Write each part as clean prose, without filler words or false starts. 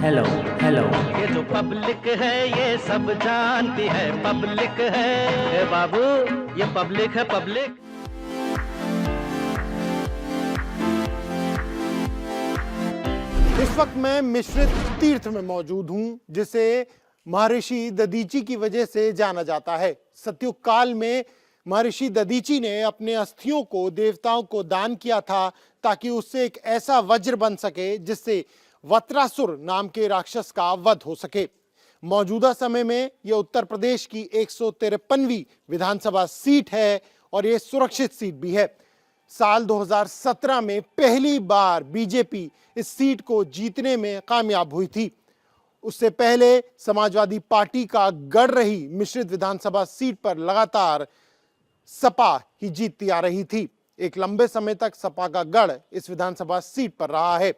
Hello hello. ये जो public है ये सब जानती है, पब्लिक है ए बाबू, ये पब्लिक है पब्लिक। इस वक्त मैं मिश्रित तीर्थ में मौजूद हूं, जिसे महर्षि दधीची की वजह से जाना जाता है। सतयुग काल में महर्षि दधीची ने अपने अस्थियों को देवताओं को दान किया था, ताकि उससे एक ऐसा वज्र बन सके जिससे वत्रासुर नाम के राक्षस का वध हो सके। मौजूदा समय में यह उत्तर प्रदेश की 153वीं विधानसभा सीट है और यह सुरक्षित सीट भी है। साल 2017 में पहली बार बीजेपी इस सीट को जीतने में कामयाब हुई थी। उससे पहले समाजवादी पार्टी का गढ़ रही मिश्रित विधानसभा सीट पर लगातार सपा ही जीतती आ रही थी। एक लंबे समय तक सपा का गढ़ इस विधानसभा सीट पर रहा है।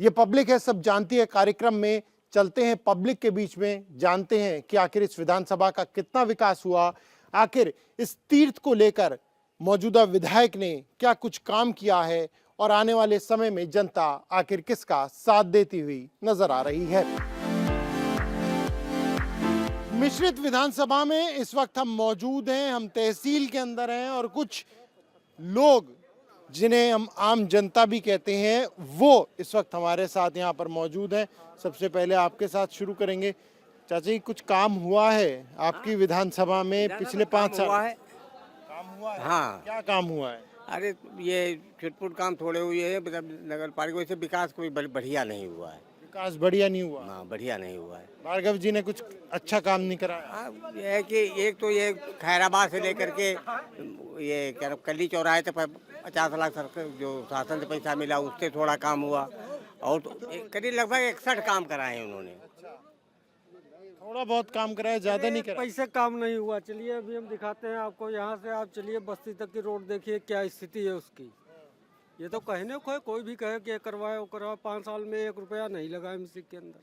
ये पब्लिक है, सब जानती है। कार्यक्रम में चलते हैं पब्लिक के बीच में, जानते हैं कि आखिर इस विधानसभा का कितना विकास हुआ, आखिर इस तीर्थ को लेकर मौजूदा विधायक ने क्या कुछ काम किया है और आने वाले समय में जनता आखिर किसका साथ देती हुई नजर आ रही है। मिश्रित विधानसभा में इस वक्त हम मौजूद हैं, हम तहसील के अंदर हैं और कुछ लोग जिन्हें हम आम जनता भी कहते हैं वो इस वक्त हमारे साथ यहाँ पर मौजूद हैं। सबसे पहले आपके साथ शुरू करेंगे। चाचा जी, कुछ काम हुआ है आपकी विधानसभा में पिछले 5 साल? काम हुआ है? हाँ। क्या काम हुआ है? अरे ये छिटपुट काम थोड़े हुए हैं, नगर पालिका वैसे विकास कोई बढ़िया नहीं हुआ है। विकास बढ़िया नहीं हुआ? हाँ, बढ़िया नहीं हुआ है। भार्गव जी ने कुछ अच्छा काम नहीं कराया? हाँ, ये है कि एक तो ये खैराबाद से लेकर के ये क्या कली चौराहे तक 50 लाख सरकार जो शासन से पैसा मिला उससे थोड़ा काम हुआ, और तो करीब लगभग 61 काम कराए हैं उन्होंने। थोड़ा बहुत काम कराया, ज्यादा नहीं कराया। पैसे काम नहीं हुआ। चलिए अभी हम दिखाते हैं आपको। यहाँ से आप चलिए बस्ती तक की रोड देखिए क्या स्थिति है उसकी। ये तो कहने को है, कोई भी कहे कि करवाए वो करवाए, 5 साल में 1 रुपया नहीं लगा एमसी के अंदर।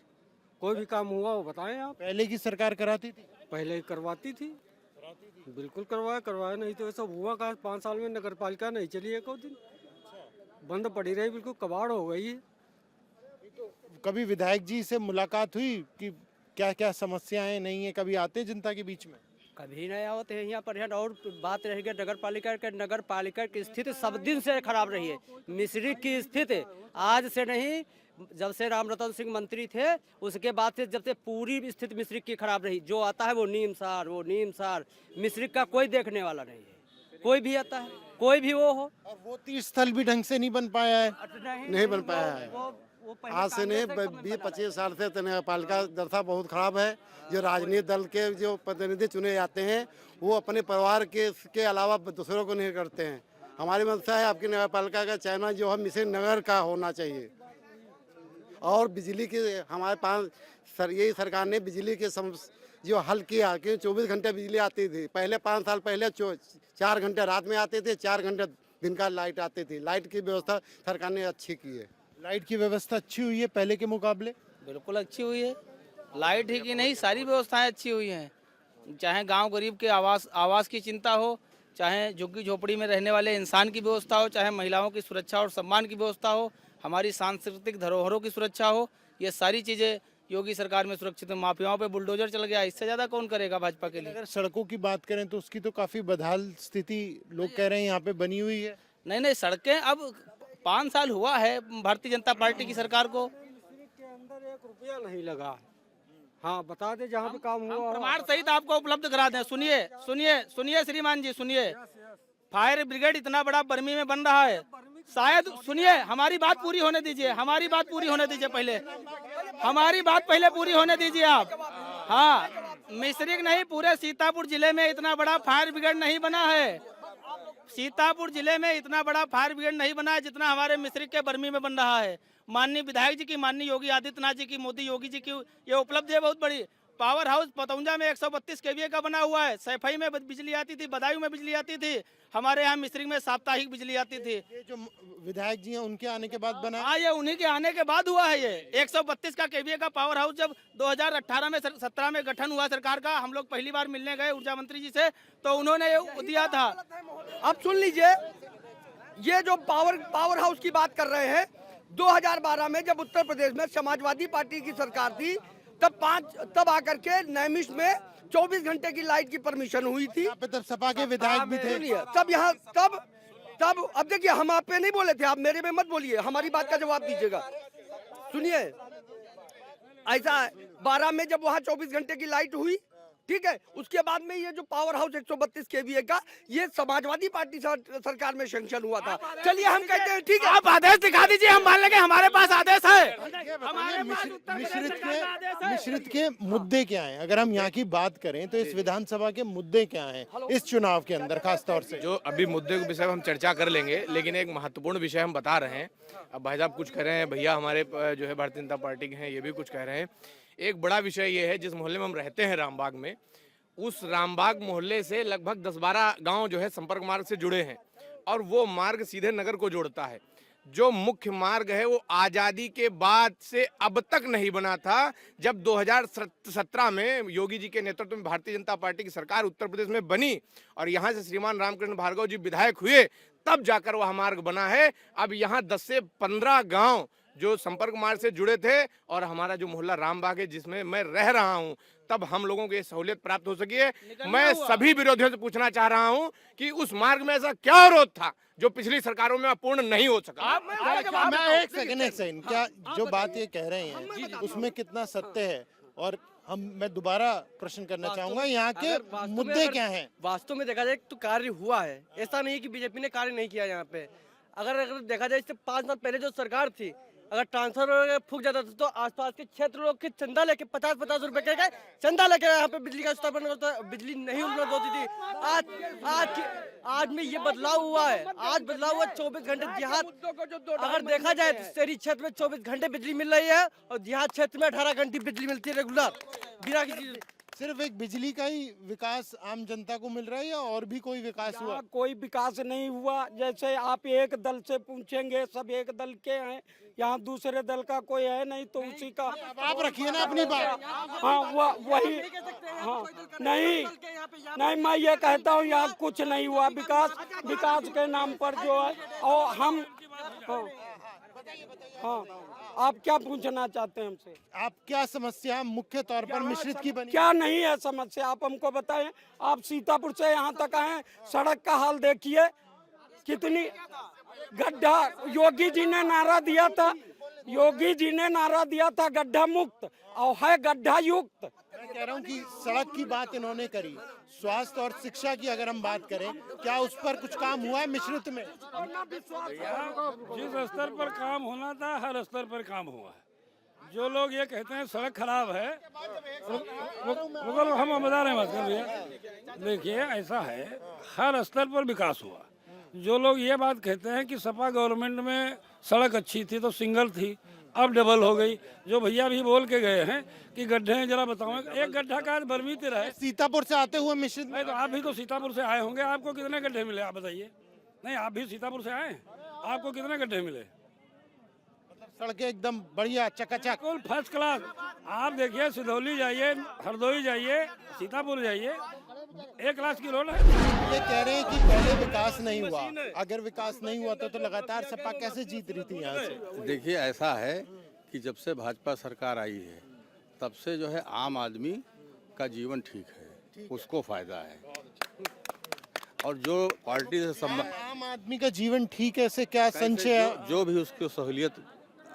कोई भी काम हुआ वो बताएं आप। पहले की सरकार कराती थी? पहले ही करवाती थी, बिल्कुल करवाया नहीं तो ये सब हुआ कहा। 5 साल में नगर पालिका नहीं चली, एक दिन बंद पड़ी रही, बिल्कुल कबाड़ हो गई है। कभी विधायक जी से मुलाकात हुई कि क्या क्या समस्याएं नहीं है? कभी आते जनता के बीच में? कभी नहीं होते हैं यहाँ पर है। और बात रह गई नगर पालिका की स्थिति सब दिन से खराब रही है। मिश्रित की स्थिति आज से नहीं, जब से रामरतन सिंह मंत्री थे उसके बाद से जब से पूरी स्थिति मिश्रित की खराब रही। जो आता है वो नीम सार, मिश्रित का कोई देखने वाला नहीं है। कोई भी आता है, कोई भी वो हो। और वो तीर्थ स्थल भी ढंग से नहीं बन पाया है? नहीं बन पाया है। आज से नहीं, 20-25 साल से नगर पालिका दशा बहुत खराब है। जो राजनीतिक दल के जो प्रतिनिधि चुने जाते हैं वो अपने परिवार के अलावा दूसरों को नहीं करते हैं। हमारी मंशा है आपकी नगर पालिका का चयन जो है मिश्रित नगर का होना चाहिए। और बिजली की हमारे पास यही सरकार ने बिजली के जो हल किया कि 24 घंटे बिजली आती थी। पहले 5 साल पहले 4 घंटे रात में आते थे, 4 घंटे दिन का लाइट आती थी। लाइट की व्यवस्था सरकार ने अच्छी की है। लाइट की व्यवस्था अच्छी हुई है पहले के मुकाबले? बिल्कुल अच्छी हुई है। लाइट ही की नहीं, सारी व्यवस्थाएं अच्छी हुई हैं। चाहे गांव गरीब के आवास की चिंता हो, चाहे झुग्गी झोपड़ी में रहने वाले इंसान की व्यवस्था हो, चाहे महिलाओं की सुरक्षा और सम्मान की व्यवस्था हो, हमारी सांस्कृतिक धरोहरों की सुरक्षा हो, ये सारी चीज़ें योगी सरकार में सुरक्षित है। माफियाओं पे बुलडोजर चल गया, इससे ज़्यादा कौन करेगा भाजपा के लिए? अगर सड़कों की बात करें तो उसकी तो काफी बदहाल स्थिति लोग कह रहे हैं यहाँ पे बनी हुई है। नहीं, सड़कें अब 5 साल हुआ है भारतीय जनता पार्टी की सरकार को। के अंदर 1 रुपया नहीं लगा। हाँ, बता दे जहाँ पे काम हुआ। प्रमाण सहित आपको उपलब्ध करा दें। सुनिए श्रीमान जी, सुनिए। फायर ब्रिगेड इतना बड़ा बर्मी में बन रहा है, शायद सुनिए, हमारी बात पूरी होने दीजिए। पहले हमारी बात पूरी होने दीजिए आप। हाँ, मिश्रिक नहीं, पूरे सीतापुर जिले में इतना बड़ा फायर ब्रिगेड नहीं बना है। सीतापुर जिले में इतना बड़ा फायर ब्रिगेड नहीं बना है जितना हमारे मिश्रिक के बर्मी में बन रहा है। माननीय विधायक जी की, माननीय योगी आदित्यनाथ जी की, मोदी योगी जी की ये उपलब्धि है बहुत बड़ी। पावर हाउस पतौंजा में 132 केवीए का बना हुआ है। सैफई में बिजली आती थी, बदायूं में बिजली आती थी, हमारे यहाँ मिश्रिक में साप्ताहिक बिजली आती थी। ये जो विधायक जी हैं उनके आने के बाद बना? हाँ, ये उन्हीं के आने के बाद हुआ है। ये 132 का केवीए का पावर हाउस जब 2018 में 17 में गठन हुआ सरकार का, हम लोग पहली बार मिलने गए ऊर्जा मंत्री जी से, तो उन्होंने ये दिया था। अब सुन लीजिए, ये जो पावर हाउस की बात कर रहे हैं, 2012 में जब उत्तर प्रदेश में समाजवादी पार्टी की सरकार थी, तब आकर के नैमिष में 24 घंटे की लाइट की परमिशन हुई थी। यहाँ पे तब सपा के विधायक भी थे। सुनिए, तब अब देखिए, हम आप पे नहीं बोले थे, आप मेरे में मत बोलिए, हमारी बात का जवाब दीजिएगा। सुनिए, ऐसा है 12 में जब वहाँ 24 घंटे की लाइट हुई, ठीक है, उसके बाद में ये जो पावर हाउस 132 केवीए का, ये समाजवादी पार्टी सरकार में सैंक्शन हुआ था। चलिए हम कहते हैं ठीक है, आप आदेश दिखा दीजिए, हम मान लेंगे हमारे पास आदेश है। मिश्रित के मुद्दे क्या हैं? अगर हम यहाँ की बात करें तो इस विधानसभा के मुद्दे क्या हैं इस चुनाव के अंदर, खास तौर से? जो अभी मुद्दे के विषय में हम चर्चा कर लेंगे, लेकिन एक महत्वपूर्ण विषय हम बता रहे हैं। अब भाई साहब कुछ कह रहे हैं, भैया हमारे जो है भारतीय जनता पार्टी के हैं, ये भी कुछ कह रहे हैं। एक बड़ा विषय ये है, जिस मोहल्ले में हम रहते हैं रामबाग में, उस रामबाग मोहल्ले से लगभग 10-12 गांव जो है संपर्क मार्ग से जुड़े हैं, और वो मार्ग सीधे नगर को जोड़ता है। जो मुख्य मार्ग है वो आज़ादी के बाद से अब तक नहीं बना था। जब 2017 में योगी जी के नेतृत्व में भारतीय जनता पार्टी की सरकार उत्तर प्रदेश में बनी और यहाँ से श्रीमान रामकृष्ण भार्गव जी विधायक हुए, तब जाकर वह मार्ग बना है। अब यहाँ 10 से 15 गांव जो संपर्क मार्ग से जुड़े थे, और हमारा जो मोहल्ला रामबाग है जिसमें मैं रह रहा हूं, तब हम लोगों को ये सहूलियत प्राप्त हो सकी है। मैं सभी विरोधियों से पूछना चाह रहा हूं कि उस मार्ग में ऐसा क्या अवरोध था जो पिछली सरकारों में पूर्ण नहीं हो सका? मैं एक सेकंड, क्या जो बात ये कह रहे हैं उसमें कितना सत्य है? और मैं दोबारा प्रश्न करना चाहूंगा, यहाँ के मुद्दे क्या हैं? वास्तव में देखा जाए तो कार्य हुआ है, ऐसा नहीं कि बीजेपी ने कार्य नहीं किया यहाँ पे। अगर देखा जाए, इससे 5 साल पहले जो सरकार थी, अगर ट्रांसफर फूक जाता था तो आसपास के क्षेत्र लोग की चंदा लेके 50-50 रुपए के चंदा लेके यहाँ पे बिजली का स्थापना होता, बिजली नहीं उपलब्ध होती थी। आज में ये बदलाव हुआ है। आज बदलाव हुआ 24 घंटे देहात, अगर देखा जाए तो शहरी क्षेत्र में 24 घंटे बिजली मिल रही है और देहात क्षेत्र में 18 घंटे बिजली मिलती है रेगुलर, बिना किसी। सिर्फ एक बिजली का ही विकास आम जनता को मिल रहा है या और भी कोई विकास हुआ? कोई विकास नहीं हुआ। जैसे आप एक दल से पूछेंगे, सब एक दल के हैं, यहाँ दूसरे दल का कोई है नहीं, तो उसी का आप रखिए ना अपनी बात। हाँ, वही। हाँ, नहीं, मैं ये कहता हूँ यहाँ कुछ नहीं हुआ। विकास के नाम पर जो है, और हम हाँ, आप क्या पूछना चाहते हैं हमसे? आप क्या समस्या मुख्य तौर पर मिश्रित की बनी? क्या नहीं है समस्या, आप हमको बताएं। आप सीतापुर से यहाँ तक आए, सड़क का हाल देखिए, कितनी गड्ढा। योगी जी ने नारा दिया था गड्ढा मुक्त, और है गड्ढा युक्त। मैं कह रहा हूँ कि सड़क की बात इन्होंने करी, स्वास्थ्य और शिक्षा की अगर हम बात करें, क्या उस पर कुछ काम हुआ है मिश्रित में? जिस स्तर पर काम होना था, हर स्तर पर काम हुआ है। जो लोग ये कहते हैं सड़क खराब है, हम बता रहे हैं भैया, देखिए ऐसा है, हर स्तर पर विकास हुआ। जो लोग ये बात कहते हैं कि सपा गवर्नमेंट में सड़क अच्छी थी तो सिंगल थी, अब डबल हो गई। जो भैया भी बोल के गए हैं कि गड्ढे हैं, जरा बताओ, एक गड्ढा का बर्मी तेरा है। सीतापुर से आते हुए मिश्रित में, तो आप भी तो सीतापुर से आए होंगे, आपको कितने गड्ढे मिले आप बताइए? नहीं, आप भी सीतापुर से आए, आपको कितने गड्ढे मिले? सड़कें एकदम बढ़िया चकाचक, बिल्कुल फर्स्ट क्लास। आप देखिए, सिधौली जाइए, हरदोई जाइए, सीतापुर जाइए, 1 क्लास की रोड है। ये कह रहे हैं कि पहले विकास नहीं हुआ। अगर विकास नहीं हुआ तो लगातार सपा कैसे जीत रही थी यहाँ से? देखिए, ऐसा है कि जब से भाजपा सरकार आई है, तब से जो है आम आदमी का जीवन ठीक है, उसको फायदा है। और जो पार्टी से आम आदमी का जीवन ठीक है, ऐसे क्या संशय है? जो भी उसको सहूलियत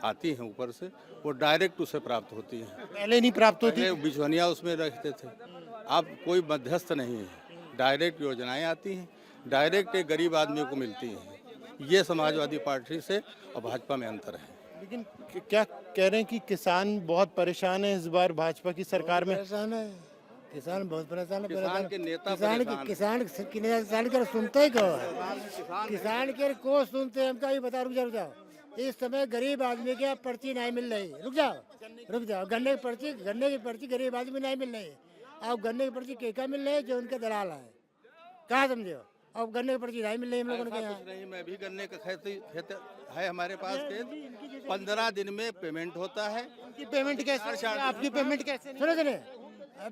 आती है ऊपर से, वो डायरेक्ट उसे प्राप्त होती है। पहले नहीं प्राप्त होती, बिचौनिया उसमें रखते थे। अब कोई मध्यस्थ नहीं है, डायरेक्ट योजनाएं आती हैं, डायरेक्ट एक गरीब आदमी को मिलती हैं। ये समाजवादी पार्टी से और भाजपा में अंतर है। लेकिन क्या कह रहे हैं कि किसान बहुत परेशान है इस बार भाजपा की सरकार में? परेशान है, किसान बहुत परेशान है। किसान के नेता किसान के सुनते ही क्यों है? किसान के को सुनते हैं, हमका ये बता, रुक जाओ। इस समय गरीब आदमी के पर्ची नहीं मिल रही, रुक जाओ। गन्ने की पर्ची गरीब आदमी नहीं मिल रही। अब गन्ने की पर्ची क्या मिल रही है? जो उनके दलाल है, कहाँ समझे? अब गन्ने की पर्ची नहीं मिल रही हम लोगों के यहाँ। नहीं, मैं भी गन्ने का खेत है हमारे पास, खेत 15 दिन में पेमेंट होता है। उनकी पेमेंट कैसे? आपकी पेमेंट कैसे? सुनो,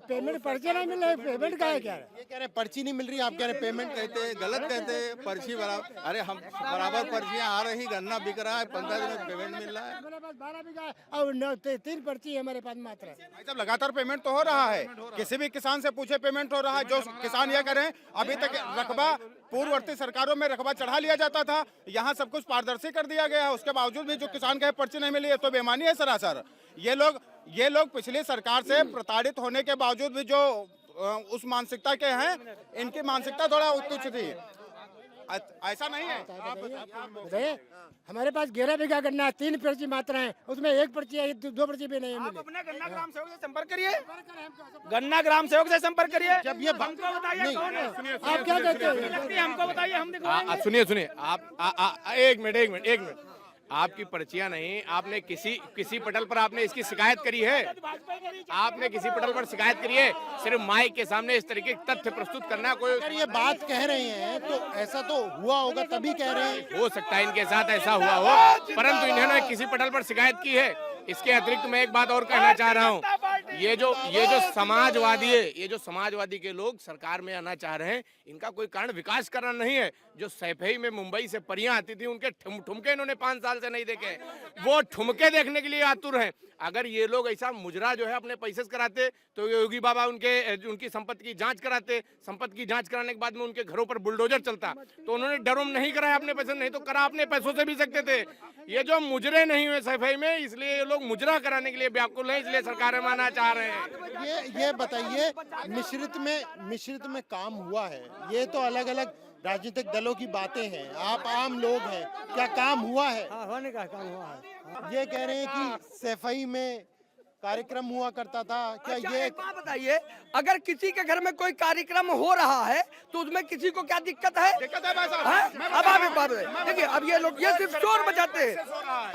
पेमेंट पर्चे नहीं मिल रहे, पेमेंट का है क्या? ये कह रहे हैं पर्ची नहीं मिल रही, आप कह रहे हैं पेमेंट कहते हैं, गलत कहते हैं, पर्ची बराबर। अरे हम बराबर पर्चियां आ रही, गन्ना बिक रहा है, 15 दिन में पेमेंट मिल रहा है। हमारे पास 12 बीघा और 3 पर्ची है हमारे पास मात्र। भाई साहब लगातार पेमेंट तो हो रहा है, किसी भी किसान से पूछे पेमेंट हो रहा है। जो किसान ये करें, अभी तक रकबा पूर्ववर्ती सरकारों में रकबा चढ़ा लिया जाता था, यहाँ सब कुछ पारदर्शी कर दिया गया है। उसके बावजूद भी जो किसान के पर्ची नहीं मिली है तो बेईमानी है सरासर। ये लोग पिछली सरकार से प्रताड़ित होने के बावजूद भी जो उस मानसिकता के हैं, इनकी मानसिकता थोड़ा तुच्छ थी, ऐसा नहीं है। बताइए, हमारे पास 11 बीघा गन्ना है, 3 पर्ची मात्र है, उसमें 1 पर्ची है, 2 पर्ची भी नहीं आप मिली। अपने गन्ना ग्राम सेवक से संपर्क करिए, गन्ना ग्राम सेवक से संपर्क करिए। जब ये हमको बताइए कौन है, आप क्या कहते हैं? हमको बताइए, हम दिखवाएंगे। सुनिए आप एक मिनट आपकी पर्चियां नहीं, आपने किसी पटल पर आपने इसकी शिकायत करी है? आपने किसी पटल पर शिकायत करी है? सिर्फ माइक के सामने इस तरीके के तथ्य प्रस्तुत करना कोई अगर ये बात कह रहे हैं तो ऐसा तो हुआ होगा तभी कह रहे हैं। हो सकता है इनके साथ ऐसा हुआ हो, परंतु इन्होंने किसी पटल पर शिकायत की है। इसके अतिरिक्त मैं एक बात और कहना चाह रहा हूँ, ये जो समाजवादी है, ये जो समाजवादी के लोग सरकार में आना चाह रहे हैं, इनका कोई कारण विकास करना नहीं है। जो सैफई में मुंबई से परियां आती थी, उनके ठुमके इन्होंने 5 साल से नहीं देखे, वो ठुमके देखने के लिए आतुर हैं। अगर ये लोग ऐसा मुजरा जो है अपने पैसे से कराते तो योगी बाबा उनकी संपत्ति की जांच कराते, संपत्ति की जांच कराने के बाद में उनके घरों पर बुलडोजर चलता। तो उन्होंने डरोम नहीं कराया अपने पैसे, नहीं तो करा अपने पैसों से भी सकते थे। ये जो मुजरे नहीं हुए सफाई में, इसलिए ये लोग मुजरा कराने के लिए व्याकुल हैं, इसलिए सरकार में आना चाह रहे हैं। ये बताइए, मिश्रित में काम हुआ है, ये तो अलग अलग राजनीतिक दलों की बातें हैं, आप आम लोग हैं, क्या काम हुआ है? हाँ, होने का काम हुआ है। ये कह रहे हैं कि सफाई में कार्यक्रम हुआ करता था, क्या अच्छा, ये एक बात बताइए, अगर किसी के घर में कोई कार्यक्रम हो रहा है तो उसमें किसी को क्या दिक्कत है? हैं? अब आप एक बात बताइए, देखिए अब ये लोग ये सिर्फ शोर बजाते हैं,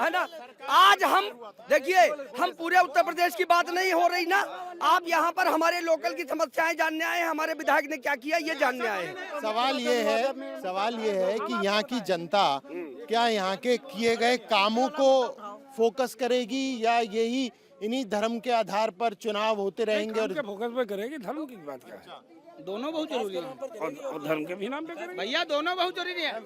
है ना। आज हम देखिए, हम पूरे उत्तर प्रदेश की बात नहीं हो रही ना, आप यहाँ पर हमारे लोकल की समस्याएं जानने आए हैं, हमारे विधायक ने क्या किया ये जानने आए हैं। सवाल ये है कि यहाँ की जनता क्या यहाँ के किए गए कामों को फोकस करेगी या यही इन्हीं धर्म के आधार पर चुनाव होते रहेंगे? और फोकस पे करेगी, धर्म की बात क्या है? दोनों बहुत जरूरी है, और धर्म के भी नाम पे करेगी। भैया दोनों बहुत जरूरी है।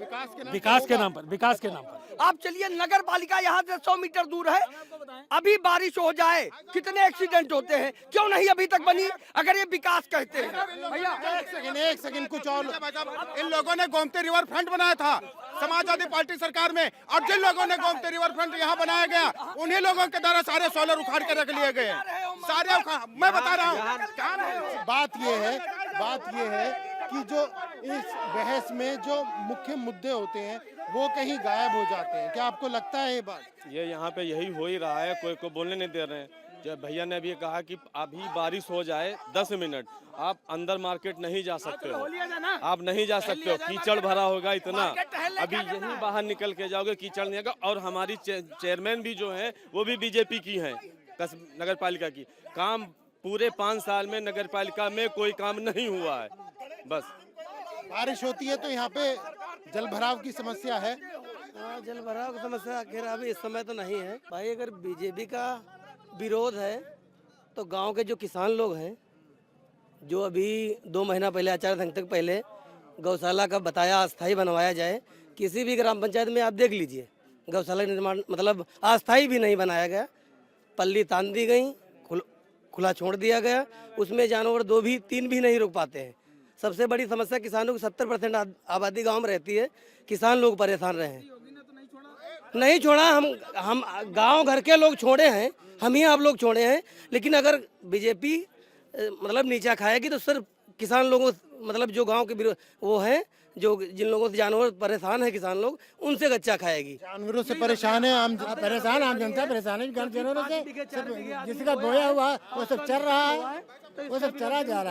विकास के नाम पर आप चलिए, नगर पालिका यहाँ से 100 मीटर दूर है, अभी बारिश हो जाए कितने एक्सीडेंट होते हैं, क्यों नहीं अभी तक बनी? अगर ये विकास कहते हैं। भैया एक सेकंड कुछ और। इन लोगों ने गोमती रिवर फ्रंट बनाया था समाजवादी पार्टी सरकार में, और जिन लोगों ने गोमती रिवर फ्रंट यहाँ बनाया गया, उन्हीं लोगों के द्वारा सारे सोलर उखाड़ के रख लिए गए, सारे मैं बता रहा हूँ। बात ये है कि जो इस बहस में जो मुख्य मुद्दे होते हैं वो कहीं गायब हो जाते हैं, क्या आपको लगता है ये बात? ये यहाँ पे यही हो ही रहा है, कोई को बोलने नहीं दे रहे हैं। जो भैया ने अभी कहा कि अभी बारिश हो जाए 10 मिनट, आप अंदर मार्केट नहीं जा सकते हो, आप नहीं जा सकते हो, कीचड़ भरा होगा इतना, अभी यहीं बाहर निकल के जाओगे कीचड़ नहीं होगा। और हमारी चेयरमैन भी जो है वो भी बीजेपी की है, नगर पालिका की। काम पूरे 5 साल में नगर पालिका में कोई काम नहीं हुआ है। बस बारिश होती है तो यहाँ पे जल भराव की समस्या है। जल भराव की समस्या खैर अभी इस समय तो नहीं है भाई। अगर बीजेपी का विरोध है तो गांव के जो किसान लोग हैं, जो अभी 2 महीना पहले, आचार संहिता पहले गौशाला का बताया अस्थाई बनवाया जाए, किसी भी ग्राम पंचायत में आप देख लीजिए गौशाला निर्माण मतलब अस्थाई भी नहीं बनाया गया, पल्ली तान दी गई, खुला छोड़ दिया गया, उसमें जानवर 2 भी 3 भी नहीं रुक पाते हैं। सबसे बड़ी समस्या किसानों की 70% आबादी गांव में रहती है, किसान लोग परेशान रहे हैं। नहीं छोड़ा, हम गांव घर के लोग छोड़े हैं, हम ही आप लोग छोड़े हैं, लेकिन अगर बीजेपी मतलब नीचा खाएगी तो सिर्फ किसान लोगों मतलब जो गांव के वो हैं, जो जिन लोगों से जानवर परेशान है किसान लोग, उनसे गच्चा खाएगी। जानवरों से परेशान है आम आम जनता परेशान है जानवरों से। जिसका बोया हुआ वो सब चर रहा है, वो सब चरा जा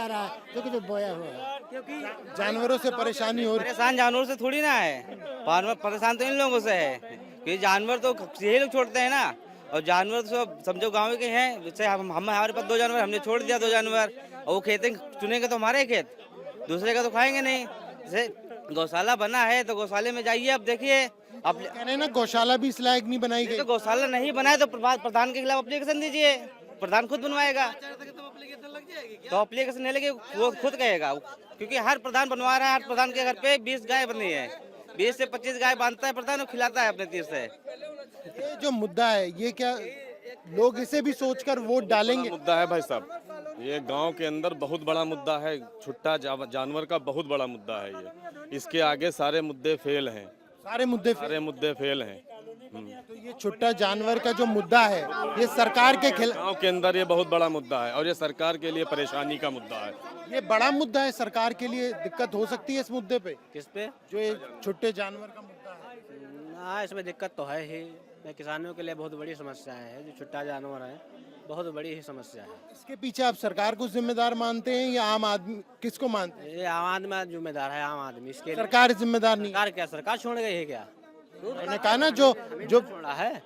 रहा है, क्योंकि जो बोया हुआ है। क्योंकि जानवरों से परेशानी हो रही है। परेशान जानवरों से थोड़ी ना है, परेशान तो इन लोगों से है, क्योंकि जानवर तो यही लोग छोड़ते हैं ना। और जानवर तो समझो गाँव के हैं, जैसे हमारे पास 2 जानवर, हमने छोड़ दिया 2 जानवर, और वो खेत चुनेंगे तो हमारे खेत, दूसरे का तो खाएंगे नहीं। जैसे गौशाला बना है तो गौशाले में जाइए, अब देखिए। आप कह रहे हैं ना गौशाला भी इस लायक नहीं बनाई गई। तो गौशाला नहीं बनाए तो प्रधान के खिलाफ एप्लीकेशन दीजिए, प्रधान खुद बनवाएगा। तो अप्लीकेशन नहीं लगे वो खुद कहेगा, क्योंकि हर प्रधान बनवा रहा है। हर प्रधान के घर पे 20 गाय बनी है, 20 से 25 गाय बांधता है प्रधान और खिलाता है अपने तीर से। ये जो मुद्दा है, ये क्या लोग इसे भी सोचकर वोट डालेंगे? मुद्दा है भाई साहब, ये गांव के अंदर बहुत बड़ा मुद्दा है। छुट्टा जानवर का बहुत बड़ा मुद्दा है ये। इसके आगे सारे मुद्दे फेल हैं। सारे मुद्दे फेल हैं। तो ये छुट्टा जानवर का जो मुद्दा है, ये सरकार के खिलाफ, गांव के अंदर ये बहुत बड़ा मुद्दा है और ये सरकार के लिए परेशानी का मुद्दा है। ये बड़ा मुद्दा है सरकार के लिए। दिक्कत हो सकती है इस मुद्दे पे? किस पे? जो ये छुट्टे जानवर का मुद्दा है। हाँ, इसमें दिक्कत तो है ही। किसानों के लिए बहुत बड़ी समस्या है। जो छुट्टा जानवर है बहुत बड़ी ही समस्या है। इसके पीछे आप सरकार को जिम्मेदार मानते हैं या आम आदमी, किसको मानते हैं? ये आम आदमी जिम्मेदार है, आम आदमी। इसके सरकार जिम्मेदार नहीं? सरकार क्या, सरकार छोड़ गई है क्या? मैंने कहा ना, जो छोड़ा है,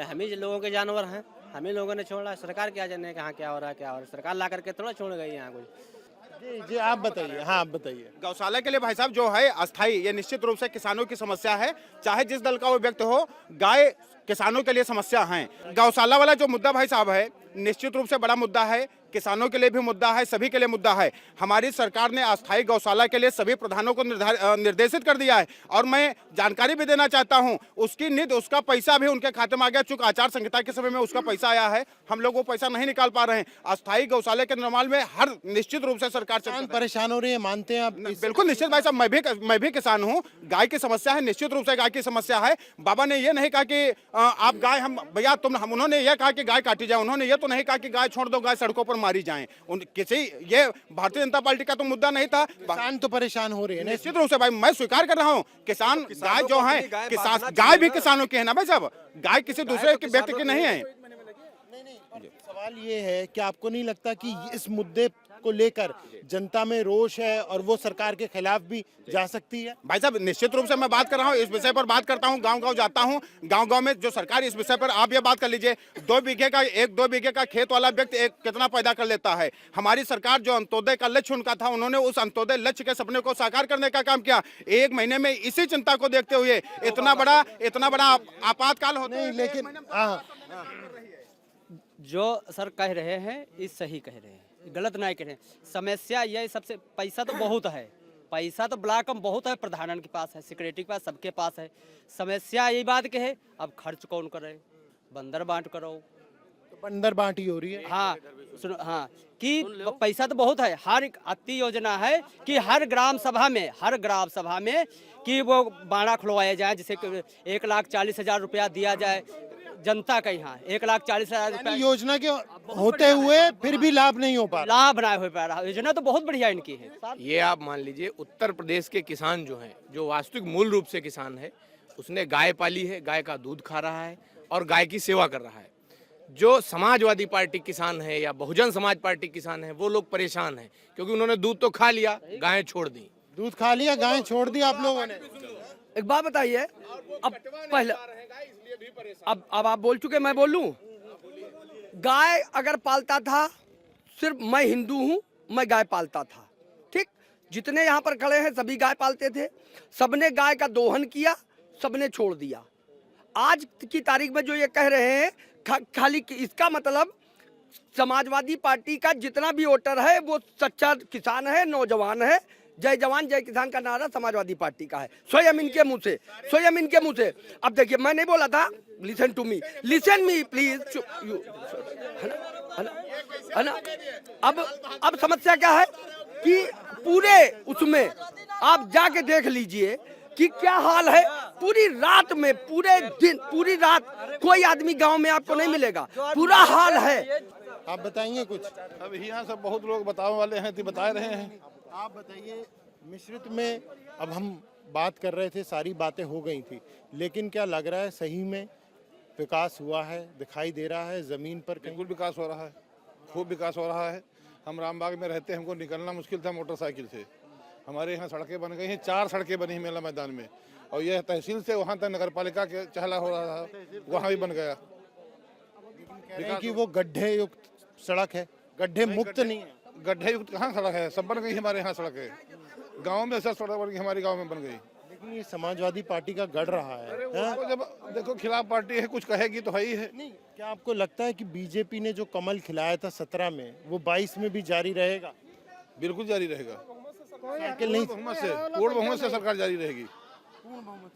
हम ही लोगों के जानवर हैं, हम ही लोगों ने छोड़ा। सरकार क्या जाने कहाँ क्या हो रहा है, क्या हो रहा है। सरकार ला करके थोड़ा छोड़ गई यहाँ कुछ। जी आप बताइए। हाँ, आप बताइए। गौशाला के लिए भाई साहब जो है अस्थाई, ये निश्चित रूप से किसानों की समस्या है। चाहे जिस दल का वो व्यक्ति हो, गाय किसानों के लिए समस्या है। गौशाला वाला जो मुद्दा भाई साहब है, निश्चित रूप से बड़ा मुद्दा है। किसानों के लिए भी मुद्दा है, सभी के लिए मुद्दा है। हमारी सरकार ने अस्थाई गौशाला के लिए सभी प्रधानों को निर्देशित कर दिया है और मैं जानकारी भी देना चाहता हूं, उसकी निधि, उसका पैसा भी उनके खाते में आ गया। चूंकि आचार संहिता के समय में उसका पैसा आया है, हम लोग वो पैसा नहीं निकाल पा रहे हैं। अस्थाई गौशाला के निर्माण में हर निश्चित रूप से सरकार परेशान हो रही है, मानते हैं आप? बिल्कुल निश्चित भाई साहब, मैं भी किसान हूँ। गाय की समस्या है, निश्चित रूप से गाय की समस्या है। बाबा ने ये नहीं कहा कि आप गाय, हम भैया हम, उन्होंने ये कहा कि गाय काटी जाए। उन्होंने ये तो नहीं कहा कि गाय छोड़ दो, गाय सड़कों पर मारी जाएं। ये भारतीय जनता पार्टी का तो मुद्दा नहीं था। किसान तो परेशान हो रहे हैं। निश्चित रूप से भाई, मैं स्वीकार कर रहा हूँ, किसान गाय जो है, गाय भी किसानों की है ना भाई साहब। गाय किसी दूसरे के व्यक्ति की नहीं है। सवाल ये है कि आपको नहीं लगता कि इस मुद्दे को लेकर जनता में रोष है और वो सरकार के खिलाफ भी जा सकती है? भाई साहब निश्चित रूप से मैं बात कर रहा हूँ, इस विषय पर बात करता हूँ, गांव-गांव जाता हूँ। गांव-गांव में जो सरकार, इस विषय पर आप ये बात कर लीजिए, 2 बीघे का खेत वाला व्यक्ति कितना पैदा कर लेता है। हमारी सरकार जो अंत्योदय का लक्ष्य उनका था, उन्होंने उस अंत्योदय लक्ष्य के सपने को साकार करने का काम किया। 1 महीने में इसी चिंता को देखते हुए इतना बड़ा आपातकाल होता है। लेकिन जो सर कह रहे हैं ये सही कह रहे हैं, गलत नहीं कह रहे हैं। समस्या ये सबसे, पैसा तो बहुत है, पैसा तो ब्लॉक में बहुत है, प्रधानन के पास है, सेक्रेटरी के पास, सबके पास है। समस्या यही बात के है, अब खर्च कौन करे? बंदर बांट करो, तो बंदर बांटी हो रही है। हाँ सुनो, हाँ कि पैसा तो बहुत है। हर एक अति योजना है कि हर ग्राम सभा में कि वो बाड़ा खुलवाया जाए, जिसे 1,40,000 रुपया दिया जाए जनता का। यहाँ 1,40,000 रुपया योजना के होते हुए फिर भी लाभ नहीं हो पा रहा। लाभ नहीं हो पा रहा। योजना तो बहुत बढ़िया इनकी है। ये आप मान लीजिए, उत्तर प्रदेश के किसान जो हैं, जो वास्तविक मूल रूप से किसान है, उसने गाय पाली है, गाय का दूध खा रहा है और गाय की सेवा कर रहा है। जो समाजवादी पार्टी किसान है या बहुजन समाज पार्टी किसान है, वो लोग परेशान हैं क्योंकि उन्होंने दूध तो खा लिया, गायें छोड़ दी। दूध खा लिया, गायें छोड़ दी आप लोगों ने। एक बात बताइए, अब पहले, अब आप बोल चुके, मैं बोलूं? गाय अगर पालता था, सिर्फ मैं हिंदू हूं, मैं गाय पालता था, ठीक? जितने यहाँ पर खड़े हैं सभी गाय पालते थे, सबने गाय का दोहन किया, सबने छोड़ दिया। आज की तारीख में जो ये कह रहे हैं, खाली इसका मतलब समाजवादी पार्टी का जितना भी वोटर है वो सच्चा किसान है, नौजवान है। जय जवान जय किसान का नारा समाजवादी पार्टी का है, स्वयं इनके मुंह से। अब देखिए, मैं नहीं बोला था, लिसन टू मी प्लीज, है ना? अब समस्या क्या है कि पूरे उसमें आप जाके देख लीजिए कि क्या हाल है। पूरी रात में, पूरे दिन, पूरी रात कोई आदमी गांव में आपको नहीं मिलेगा, पूरा हाल है। आप बताएंगे कुछ? अब यहाँ सब बहुत लोग बताने वाले हैं तो बता रहे हैं। आप बताइए, मिश्रित में अब हम बात कर रहे थे, सारी बातें हो गई थी, लेकिन क्या लग रहा है सही में विकास हुआ है? दिखाई दे रहा है जमीन पर? बिल्कुल विकास हो रहा है, खूब विकास हो रहा है। हम रामबाग में रहते हैं, हमको निकलना मुश्किल था मोटरसाइकिल से। हमारे यहाँ सड़कें बन गई हैं, 4 सड़कें बनी हैं मेला मैदान में, और यह तहसील से वहाँ तक नगर पालिका के चहला हो रहा था, वहाँ भी बन गया। कि वो गड्ढे युक्त सड़क है, गड्ढे मुक्त नहीं है। गड्ढे युक्त कहाँ सड़क है? सब बन गई हमारे यहाँ सड़कें। गाँव में ऐसा सड़क बन गई, हमारे गाँव में बन गई। लेकिन ये समाजवादी पार्टी का गढ़ रहा है। जब देखो खिलाफ पार्टी है, कुछ कहेगी तो है ही है। नहीं, क्या आपको लगता है कि बीजेपी ने जो कमल खिलाया था 17 में वो 22 में भी जारी रहेगा? बिल्कुल जारी रहेगा, साइकिल नहीं, पूर्ण बहुमत से सरकार जारी रहेगी,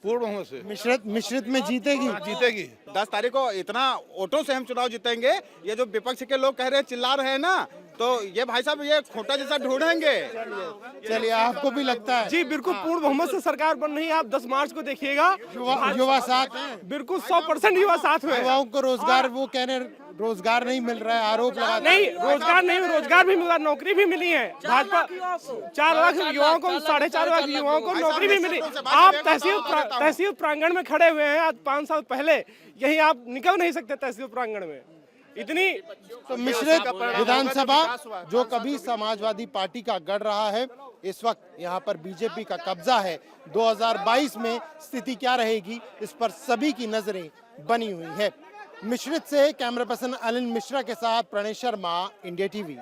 पूर्ण बहुमत से मिश्रित में जीतेगी। जीतेगी। 10 तारीख को इतना वोटों से हम चुनाव जीतेंगे। ये जो विपक्ष के लोग कह रहे हैं, चिल्ला रहे हैं ना, तो ये भाई साहब ये खोटा जैसा ढूंढेंगे। चलिए, आपको भी लगता है? जी बिल्कुल पूर्ण बहुमत से सरकार बन रही है। आप 10 मार्च को देखिएगा, युवा साथ हैं, बिल्कुल 100% युवा साथ में। युवाओं को रोजगार, वो कह रहे हैं रोजगार नहीं मिल रहा है, आरोप लगा। नहीं, रोजगार नहीं, रोजगार भी मिला, नौकरी भी मिली है। भाजपा 4 लाख युवाओं को, 4.5 लाख युवाओं को नौकरी भी मिली। आप तहसील प्रांगण में खड़े हुए हैं आज 5 साल पहले, यही आप निकल नहीं सकते तहसील प्रांगण में। इतनी तो मिश्रित विधानसभा जो कभी समाजवादी पार्टी का गढ़ रहा है, इस वक्त यहाँ पर बीजेपी का कब्जा है। 2022 में स्थिति क्या रहेगी, इस पर सभी की नजरें बनी हुई है। मिश्रित से कैमरा पर्सन अनिल मिश्रा के साथ प्रणेश शर्मा, इंडिया टीवी।